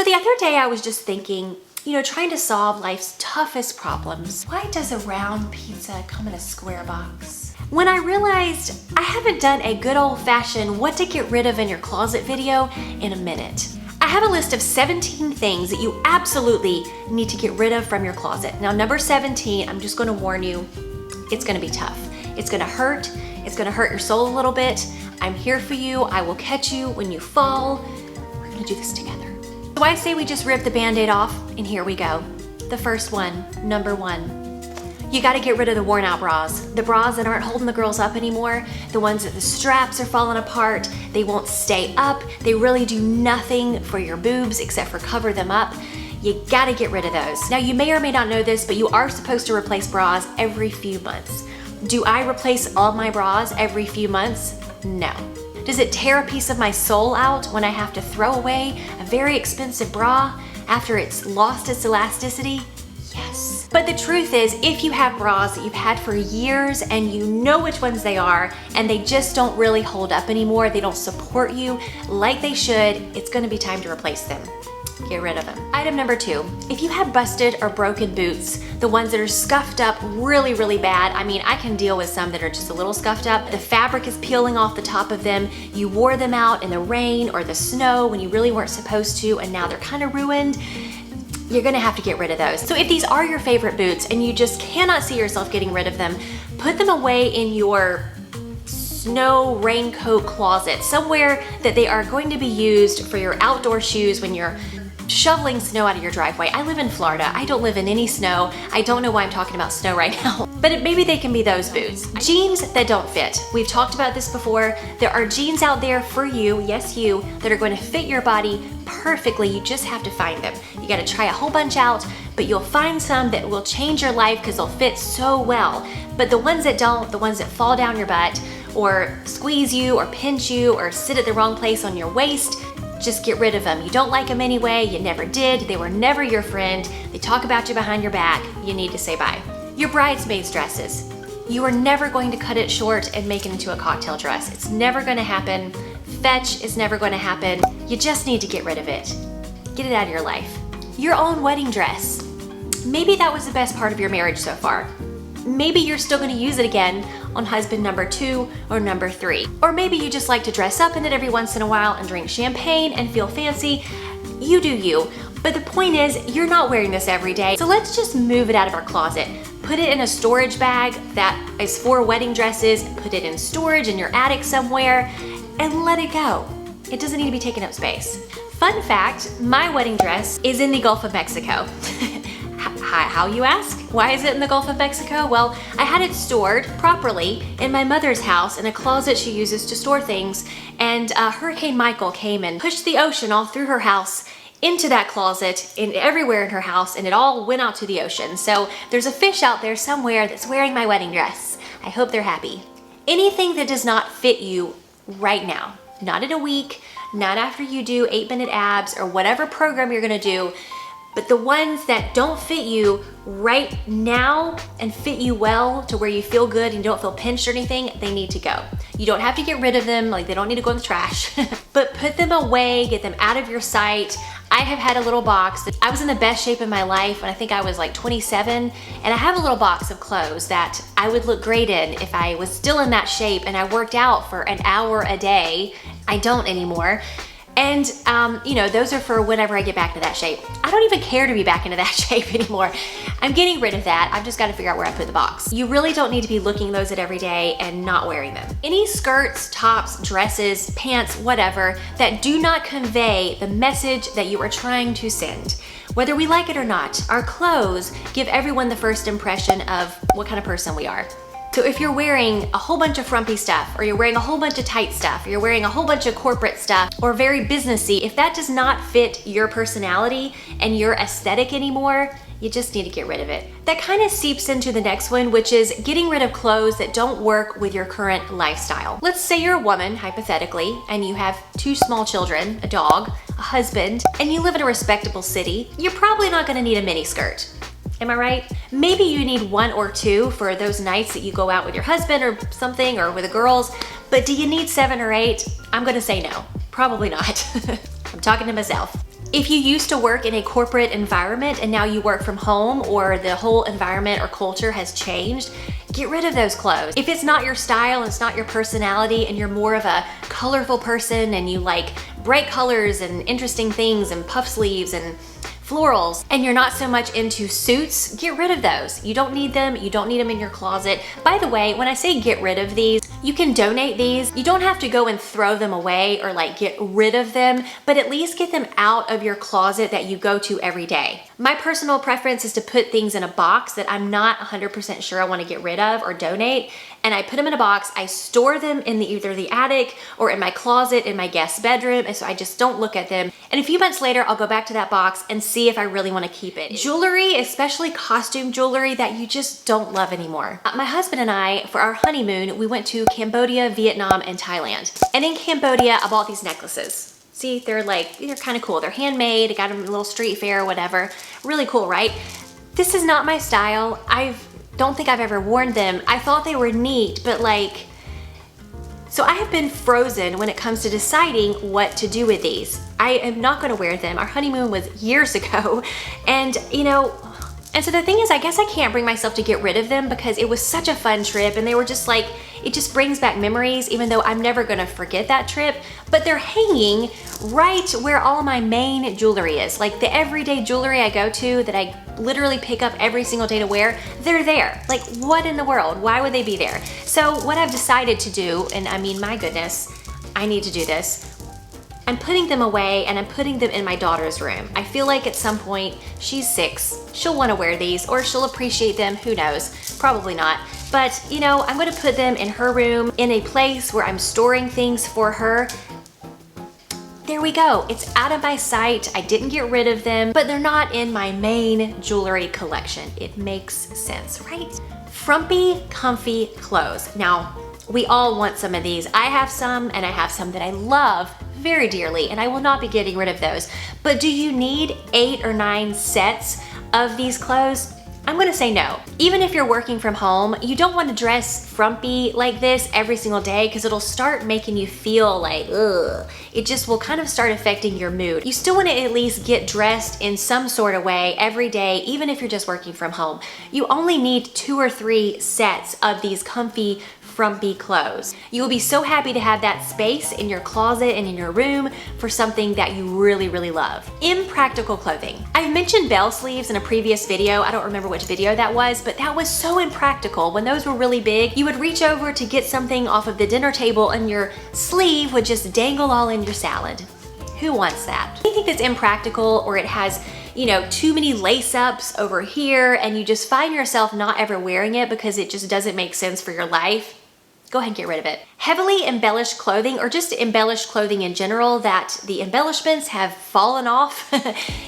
the other day I was just thinking, you know, trying to solve life's toughest problems. Why does a round pizza come in a square box? When I realized I haven't done a good old-fashioned what to get rid of in your closet video in a minute. I have a list of 17 things that you absolutely need to get rid of from your closet. Now, number 17, I'm just gonna warn you, it's gonna be tough. It's gonna hurt. It's gonna hurt your soul a little bit. I'm here for you. I will catch you when you fall. We're gonna do this together. So I say we just rip the Band-Aid off, and here we go. The first one, number 1. You gotta get rid of the worn out bras. The bras that aren't holding the girls up anymore, the ones that the straps are falling apart, they won't stay up, they really do nothing for your boobs except for cover them up. You gotta get rid of those. Now, you may or may not know this, but you are supposed to replace bras every few months. Do I replace all my bras every few months? No. Does it tear a piece of my soul out when I have to throw away a very expensive bra after it's lost its elasticity? Yes. But the truth is, if you have bras that you've had for years and you know which ones they are and they just don't really hold up anymore, they don't support you like they should, it's gonna be time to replace them. Get rid of them. Item number 2, if you have busted or broken boots, the ones that are scuffed up really, really bad, I mean, I can deal with some that are just a little scuffed up. The fabric is peeling off the top of them. You wore them out in the rain or the snow when you really weren't supposed to, and now they're kind of ruined. You're gonna have to get rid of those. So if these are your favorite boots and you just cannot see yourself getting rid of them, put them away in your snow raincoat closet, somewhere that they are going to be used for your outdoor shoes when you're shoveling snow out of your driveway. I live in Florida. I don't live in any snow. I don't know why I'm talking about snow right now, but maybe they can be those boots. Jeans that don't fit. We've talked about this before. There are jeans out there for you, yes you, that are going to fit your body perfectly. You just have to find them. You got to try a whole bunch out, but you'll find some that will change your life because they'll fit so well. But the ones that don't, the ones that fall down your butt or squeeze you or pinch you or sit at the wrong place on your waist, just get rid of them. You don't like them anyway, you never did, they were never your friend, they talk about you behind your back, you need to say bye. Your bridesmaid dresses. You are never going to cut it short and make it into a cocktail dress. It's never gonna happen. Fetch is never gonna happen. You just need to get rid of it. Get it out of your life. Your own wedding dress. Maybe that was the best part of your marriage so far. Maybe you're still gonna use it again on husband number 2 or number 3. Or maybe you just like to dress up in it every once in a while and drink champagne and feel fancy. You do you. But the point is, you're not wearing this every day. So let's just move it out of our closet. Put it in a storage bag that is for wedding dresses, put it in storage in your attic somewhere, and let it go. It doesn't need to be taking up space. Fun fact, my wedding dress is in the Gulf of Mexico. How, you ask? Why is it in the Gulf of Mexico? Well, I had it stored properly in my mother's house in a closet she uses to store things, and Hurricane Michael came and pushed the ocean all through her house into that closet and everywhere in her house, and it all went out to the ocean. So there's a fish out there somewhere that's wearing my wedding dress. I hope they're happy. Anything that does not fit you right now, not in a week, not after you do 8-minute abs or whatever program you're gonna do, but the ones that don't fit you right now and fit you well to where you feel good and you don't feel pinched or anything, they need to go. You don't have to get rid of them, like they don't need to go in the trash, but put them away, get them out of your sight. I have had a little box. I was in the best shape of my life when I think I was like 27, and I have a little box of clothes that I would look great in if I was still in that shape and I worked out for an hour a day. I don't anymore. And you know, those are for whenever I get back to that shape. I don't even care to be back into that shape anymore. I'm getting rid of that. I've just got to figure out where I put the box. You really don't need to be looking those at every day and not wearing them. Any skirts, tops, dresses, pants, whatever, that do not convey the message that you are trying to send. Whether we like it or not, our clothes give everyone the first impression of what kind of person we are. So if you're wearing a whole bunch of frumpy stuff, or you're wearing a whole bunch of tight stuff, or you're wearing a whole bunch of corporate stuff, or very businessy, if that does not fit your personality and your aesthetic anymore, you just need to get rid of it. That kind of seeps into the next one, which is getting rid of clothes that don't work with your current lifestyle. Let's say you're a woman, hypothetically, and you have 2 small children, a dog, a husband, and you live in a respectable city. You're probably not gonna need a mini skirt. Am I right? Maybe you need 1 or 2 for those nights that you go out with your husband or something, or with the girls, but do you need 7 or 8? I'm gonna say no, probably not. I'm talking to myself. If you used to work in a corporate environment and now you work from home, or the whole environment or culture has changed, get rid of those clothes. If it's not your style, it's not your personality, and you're more of a colorful person and you like bright colors and interesting things and puff sleeves and florals, and you're not so much into suits, get rid of those. You don't need them. You don't need them in your closet. By the way, when I say get rid of these, you can donate these. You don't have to go and throw them away or like get rid of them, but at least get them out of your closet that you go to every day. My personal preference is to put things in a box that I'm not 100% sure I want to get rid of or donate, and I put them in a box. I store them in either the attic or in my closet in my guest bedroom, and so I just don't look at them. And a few months later, I'll go back to that box and see if I really want to keep it. Jewelry, especially costume jewelry that you just don't love anymore. My husband and I, for our honeymoon, we went to Cambodia, Vietnam, and Thailand. And in Cambodia, I bought these necklaces. See, they're kind of cool. They're handmade. I got them at a little street fair or whatever. Really cool, right? This is not my style. I don't think I've ever worn them. I thought they were neat, but so I have been frozen when it comes to deciding what to do with these. I am not gonna wear them. Our honeymoon was years ago, and so the thing is, I guess I can't bring myself to get rid of them because it was such a fun trip, and they were just it just brings back memories, even though I'm never gonna forget that trip. But they're hanging right where all my main jewelry is. Like the everyday jewelry I go to that I literally pick up every single day to wear, they're there. Like, what in the world? Why would they be there? So what I've decided to do, and I mean, my goodness, I need to do this. I'm putting them away, and I'm putting them in my daughter's room. I feel like at some point, she's 6, she'll wanna wear these, or she'll appreciate them, who knows, probably not. But I'm gonna put them in her room in a place where I'm storing things for her. There we go, it's out of my sight. I didn't get rid of them, but they're not in my main jewelry collection. It makes sense, right? Frumpy, comfy clothes. Now, we all want some of these. I have some, and I have some that I love very dearly, and I will not be getting rid of those. But do you need 8 or 9 sets of these clothes? I'm gonna say no. Even if you're working from home, you don't want to dress frumpy like this every single day because it'll start making you feel like, ugh. It just will kind of start affecting your mood. You still want to at least get dressed in some sort of way every day, even if you're just working from home. You only need 2 or 3 sets of these comfy, frumpy clothes. You will be so happy to have that space in your closet and in your room for something that you really, really love. Impractical clothing. I've mentioned bell sleeves in a previous video. I don't remember which video that was, but that was so impractical. When those were really big, you would reach over to get something off of the dinner table and your sleeve would just dangle all in your salad. Who wants that? Anything that's impractical, or it has too many lace-ups over here, and you just find yourself not ever wearing it because it just doesn't make sense for your life, go ahead and get rid of it. Heavily embellished clothing, or just embellished clothing in general that the embellishments have fallen off,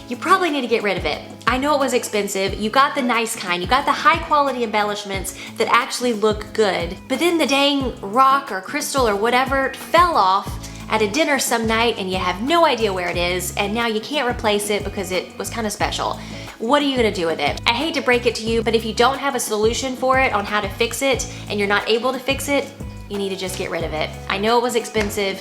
you probably need to get rid of it. I know it was expensive. You got the nice kind. You got the high quality embellishments that actually look good, but then the dang rock or crystal or whatever fell off at a dinner some night and you have no idea where it is, and now you can't replace it because it was kind of special. What are you gonna do with it? I hate to break it to you, but if you don't have a solution for it on how to fix it and you're not able to fix it, you need to just get rid of it. I know it was expensive,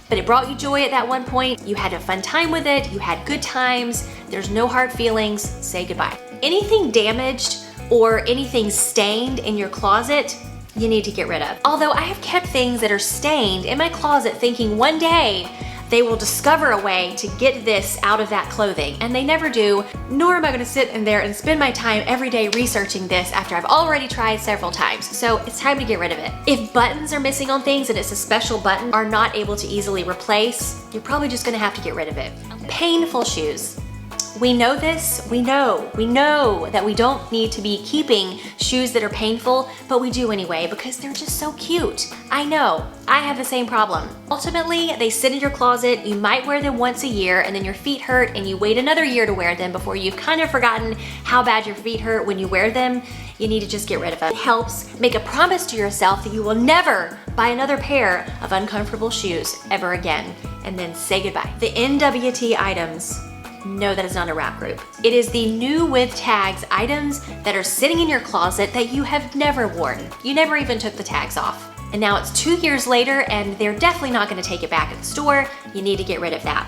but it brought you joy at that one point. You had a fun time with it. You had good times. There's no hard feelings. Say goodbye. Anything damaged or anything stained in your closet, you need to get rid of. Although I have kept things that are stained in my closet thinking one day they will discover a way to get this out of that clothing, and they never do, nor am I gonna sit in there and spend my time every day researching this after I've already tried several times. So it's time to get rid of it. If buttons are missing on things and it's a special button are not able to easily replace, you're probably just gonna have to get rid of it. Painful shoes. We know this, we know that we don't need to be keeping shoes that are painful, but we do anyway because they're just so cute. I know, I have the same problem. Ultimately, they sit in your closet, you might wear them once a year, and then your feet hurt and you wait another year to wear them before you've kind of forgotten how bad your feet hurt when you wear them. You need to just get rid of them. It helps make a promise to yourself that you will never buy another pair of uncomfortable shoes ever again, and then say goodbye. The NWT Items. No, that is not a rap group. It is the new with tags items that are sitting in your closet that you have never worn. You never even took the tags off. And now it's 2 years later and they're definitely not gonna take it back at the store. You need to get rid of that.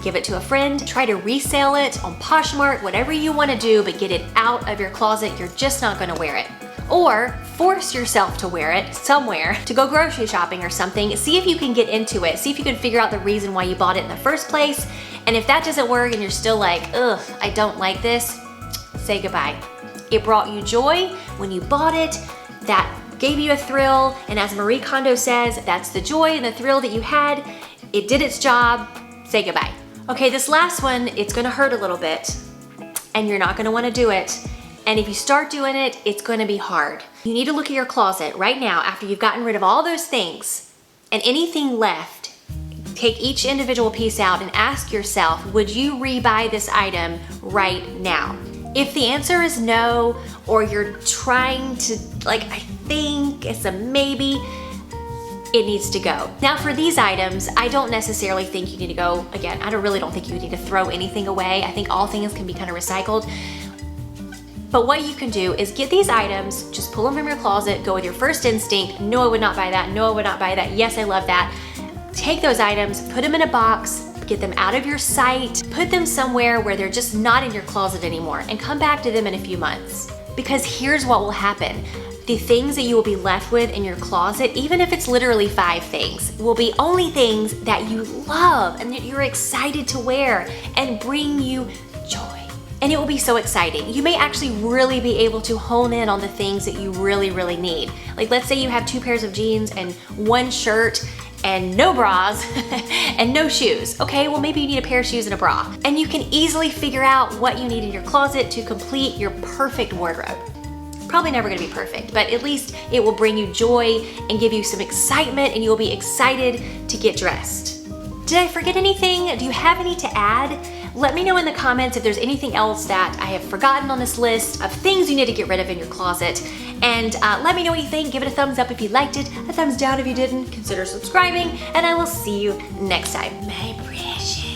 give it to a friend, try to resell it on Poshmark, whatever you want to do, but get it out of your closet. You're just not going to wear it. Or force yourself to wear it somewhere, to go grocery shopping or something. See if you can get into it. See if you can figure out the reason why you bought it in the first place. And if that doesn't work and you're still like, ugh, I don't like this, say goodbye. It brought you joy when you bought it. That gave you a thrill. And as Marie Kondo says, that's the joy and the thrill that you had. It did its job. Say goodbye. Okay, this last one, it's gonna hurt a little bit and you're not gonna wanna do it. And if you start doing it, it's gonna be hard. You need to look at your closet right now after you've gotten rid of all those things and anything left. Take each individual piece out and ask yourself, would you rebuy this item right now? If the answer is no, or you're trying to, like, I think it's a maybe, it needs to go. Now for these items, I don't necessarily think you need to go, again, I really don't think you need to throw anything away. I think all things can be kind of recycled. But what you can do is get these items, just pull them from your closet, go with your first instinct, no, I would not buy that, no, I would not buy that, yes, I love that. Take those items, put them in a box, get them out of your sight, put them somewhere where they're just not in your closet anymore, and come back to them in a few months. Because here's what will happen. The things that you will be left with in your closet, even if it's literally 5 things, will be only things that you love and that you're excited to wear and bring you joy. And it will be so exciting. You may actually really be able to hone in on the things that you really, really need. Like let's say you have 2 pairs of jeans and 1 shirt and no bras and no shoes. Okay, well maybe you need a pair of shoes and a bra. And you can easily figure out what you need in your closet to complete your perfect wardrobe. Probably never gonna be perfect, but at least it will bring you joy and give you some excitement and you'll be excited to get dressed. Did I forget anything? Do you have any to add? Let me know in the comments if there's anything else that I have forgotten on this list of things you need to get rid of in your closet. And let me know what you think. Give it a thumbs up if you liked it, a thumbs down if you didn't. Consider subscribing, and I will see you next time. My precious.